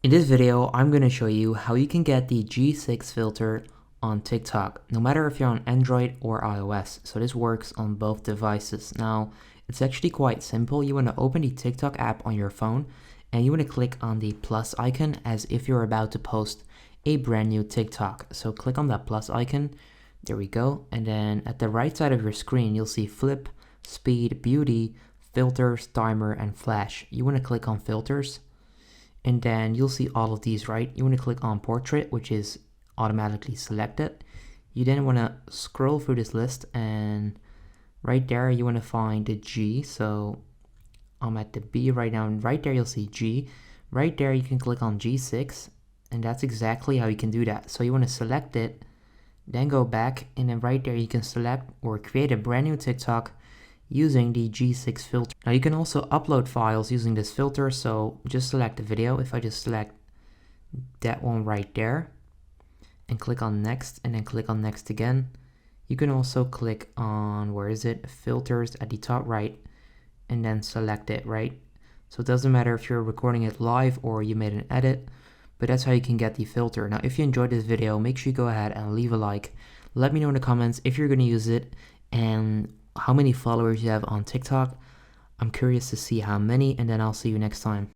In this video, I'm going to show you how you can get the G6 filter on TikTok, no matter if you're on Android or iOS. So this works on both devices. Now, it's actually quite simple. You want to open the TikTok app on your phone and you want to click on the plus icon as if you're about to post a brand new TikTok. So click on that plus icon. There we go. And then at the right side of your screen, you'll see flip, speed, beauty, filters, timer, and flash. You want to click on filters. And then you'll see all of these, right? You want to click on portrait, which is automatically selected. You then want to scroll through this list and right there you want to find the G. So I'm at the B right now, and right there you'll see G. Right there you can click on G6, and that's exactly how you can do that. So you want to select it, then go back, and then right there you can select or create a brand new TikTok using the G6 filter. Now you can also upload files using this filter, so just select the video. If I just select that one right there and click on next and then click on next again, you can also click on, where is it, filters at the top right, and then select it, right? So it doesn't matter if you're recording it live or you made an edit, but that's how you can get the filter. Now if you enjoyed this video, make sure you go ahead and leave a like. Let me know in the comments if you're going to use it and how many followers you have on TikTok. I'm curious to see how many, and then I'll see you next time.